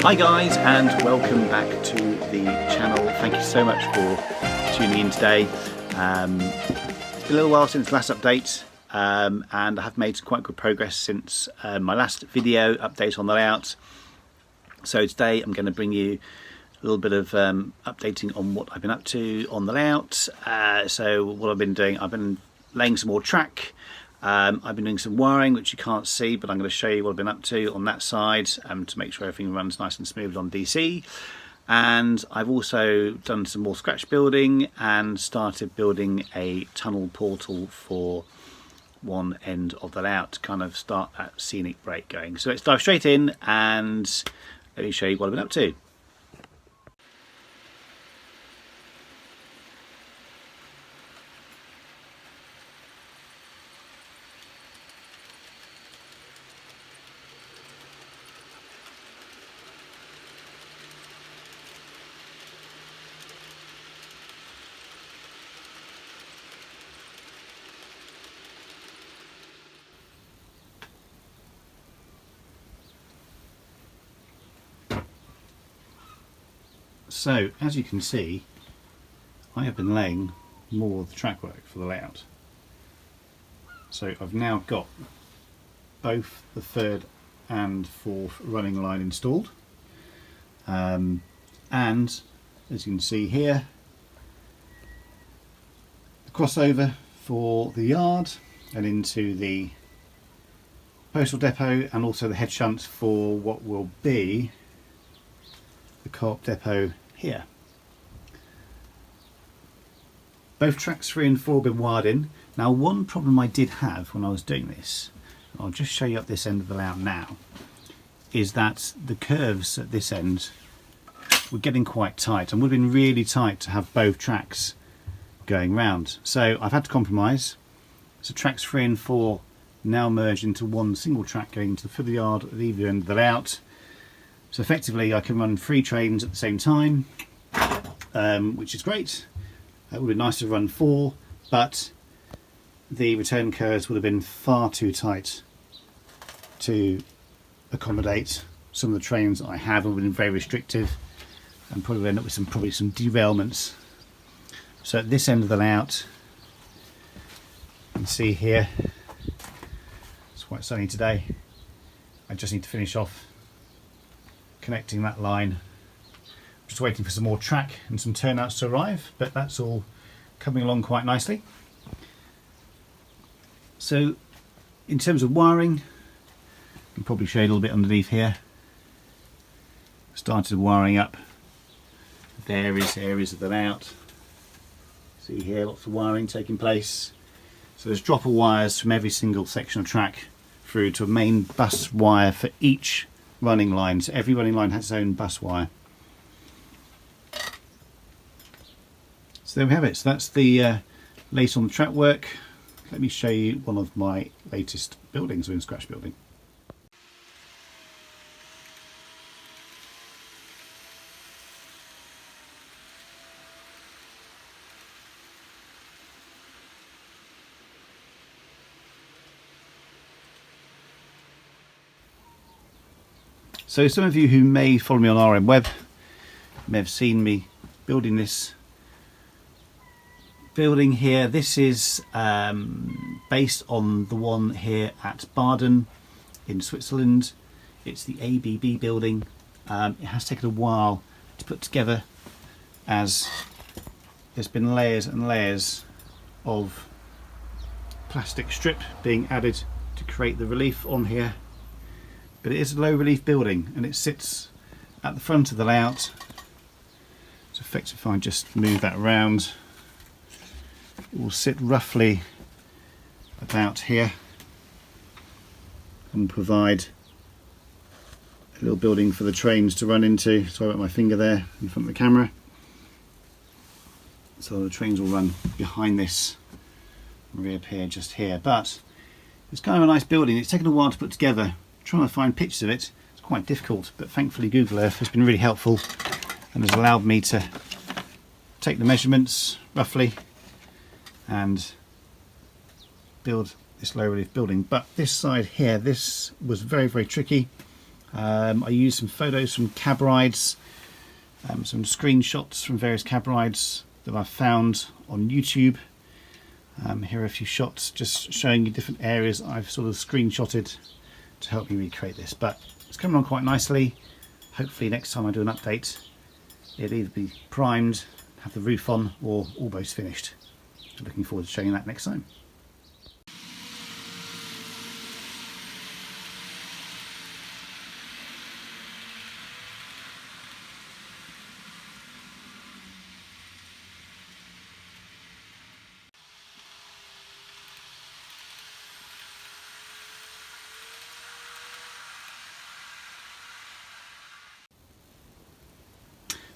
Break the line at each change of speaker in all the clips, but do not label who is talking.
Hi guys, and welcome back to the channel. Thank you so much for tuning in today. It's been a little while since the last update, and I have made quite good progress since my last video update on the layout. So today I'm going to bring you a little bit of updating on what I've been up to on the layout. So what I've been doing, I've been laying some more track. I've been doing some wiring which you can't see, but I'm going to show you what I've been up to on that side to make sure everything runs nice and smooth on DC. And I've also done some more scratch building and started building a tunnel portal for one end of the layout to kind of start that scenic break going. So let's dive straight in and let me show you what I've been up to. So, as you can see, I have been laying more of the track work for the layout. So I've now got both the third and fourth running line installed. And as you can see here, the crossover for the yard and into the postal depot, and also the head shunt for what will be the co-op depot here. Both tracks 3 and 4 have been wired in. Now, one problem I did have when I was doing this, I'll just show you up this end of the layout now, is that the curves at this end were getting quite tight and would have been really tight to have both tracks going round. So I've had to compromise. So tracks 3 and 4 now merge into one single track going to the foot of the yard at either end of the layout. So effectively I can run 3 trains at the same time, which is great. It would be nice to run 4, but the return curves would have been far too tight to accommodate some of the trains that I have, and would have been very restrictive and probably end up with some derailments. So at this end of the layout, you can see here, it's quite sunny today. I just need to finish off connecting that line. Just waiting for some more track and some turnouts to arrive, but that's all coming along quite nicely. So in terms of wiring, I can probably show you a little bit underneath here. Started wiring up various areas of the layout. See here, lots of wiring taking place. So there's dropper wires from every single section of track through to a main bus wire for each running line. So every running line has its own bus wire. So there we have it. So that's the latest on the track work. Let me show you one of my latest buildings in scratch building. So some of you who may follow me on RM Web may have seen me building this building here. This is based on the one here at Baden in Switzerland. It's the ABB building. It has taken a while to put together, as there's been layers and layers of plastic strip being added to create the relief on here. But it is a low relief building and it sits at the front of the layout. So effectively, if I just move that around, it will sit roughly about here and provide a little building for the trains to run into. Sorry about my finger there in front of the camera. So the trains will run behind this and reappear just here. But it's kind of a nice building. It's taken a while to put together. Trying to find pictures of it, it's quite difficult, but thankfully Google Earth has been really helpful and has allowed me to take the measurements roughly and build this low relief building. But this side here, this was very, very tricky. I used some photos from cab rides, some screenshots from various cab rides that I've found on YouTube. Here are a few shots just showing you different areas I've sort of screenshotted to help me recreate this, but it's coming on quite nicely. Hopefully next time I do an update it'll either be primed, have the roof on, or almost finished. So looking forward to showing you that next time.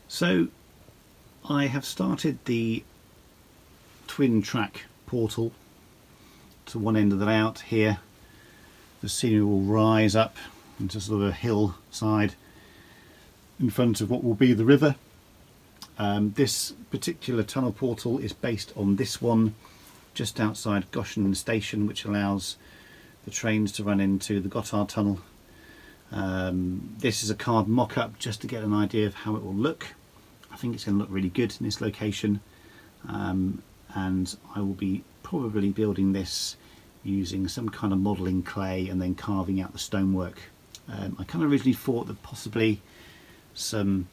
So I have started the twin track portal to one end of the layout here. The scenery will rise up into sort of a hillside in front of what will be the river. This particular tunnel portal is based on this one just outside Goshen Station, which allows the trains to run into the Gotthard Tunnel. This is a card mock-up just to get an idea of how it will look. I think it's going to look really good in this location, and I will be probably building this using some kind of modelling clay and then carving out the stonework. I kind of originally thought that possibly some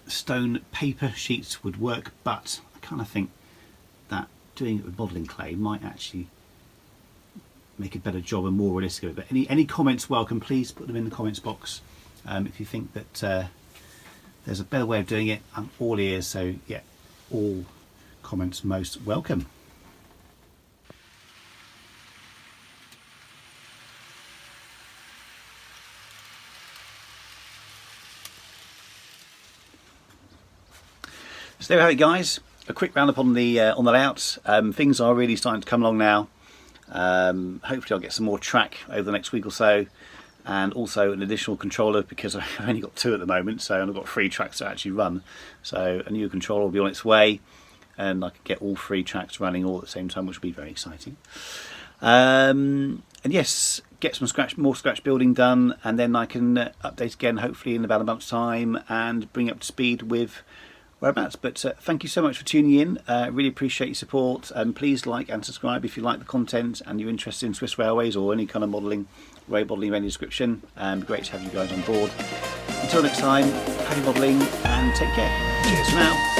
stone paper sheets would work, but I kind of think that doing it with modelling clay might actually make a better job and more realistic of it. But any comments welcome, please put them in the comments box. If you think that there's a better way of doing it, I'm all ears, so yeah, all comments most welcome. So there we have it, guys. A quick roundup on the layout. Things are really starting to come along now. Hopefully I'll get some more track over the next week or so, and also an additional controller, because I've only got 2 at the moment, so I've got 3 tracks to actually run. So a new controller will be on its way, and I can get all 3 tracks running all at the same time, which will be very exciting. And yes, get some more scratch building done, and then I can update again hopefully in about a month's time and bring up to speed with whereabouts. But thank you so much for tuning in. Really appreciate your support, and please like and subscribe if you like the content and you're interested in Swiss Railways or any kind of modelling, road modelling of any description. Great to have you guys on board. Until next time, happy modelling and take care. Cheers for now.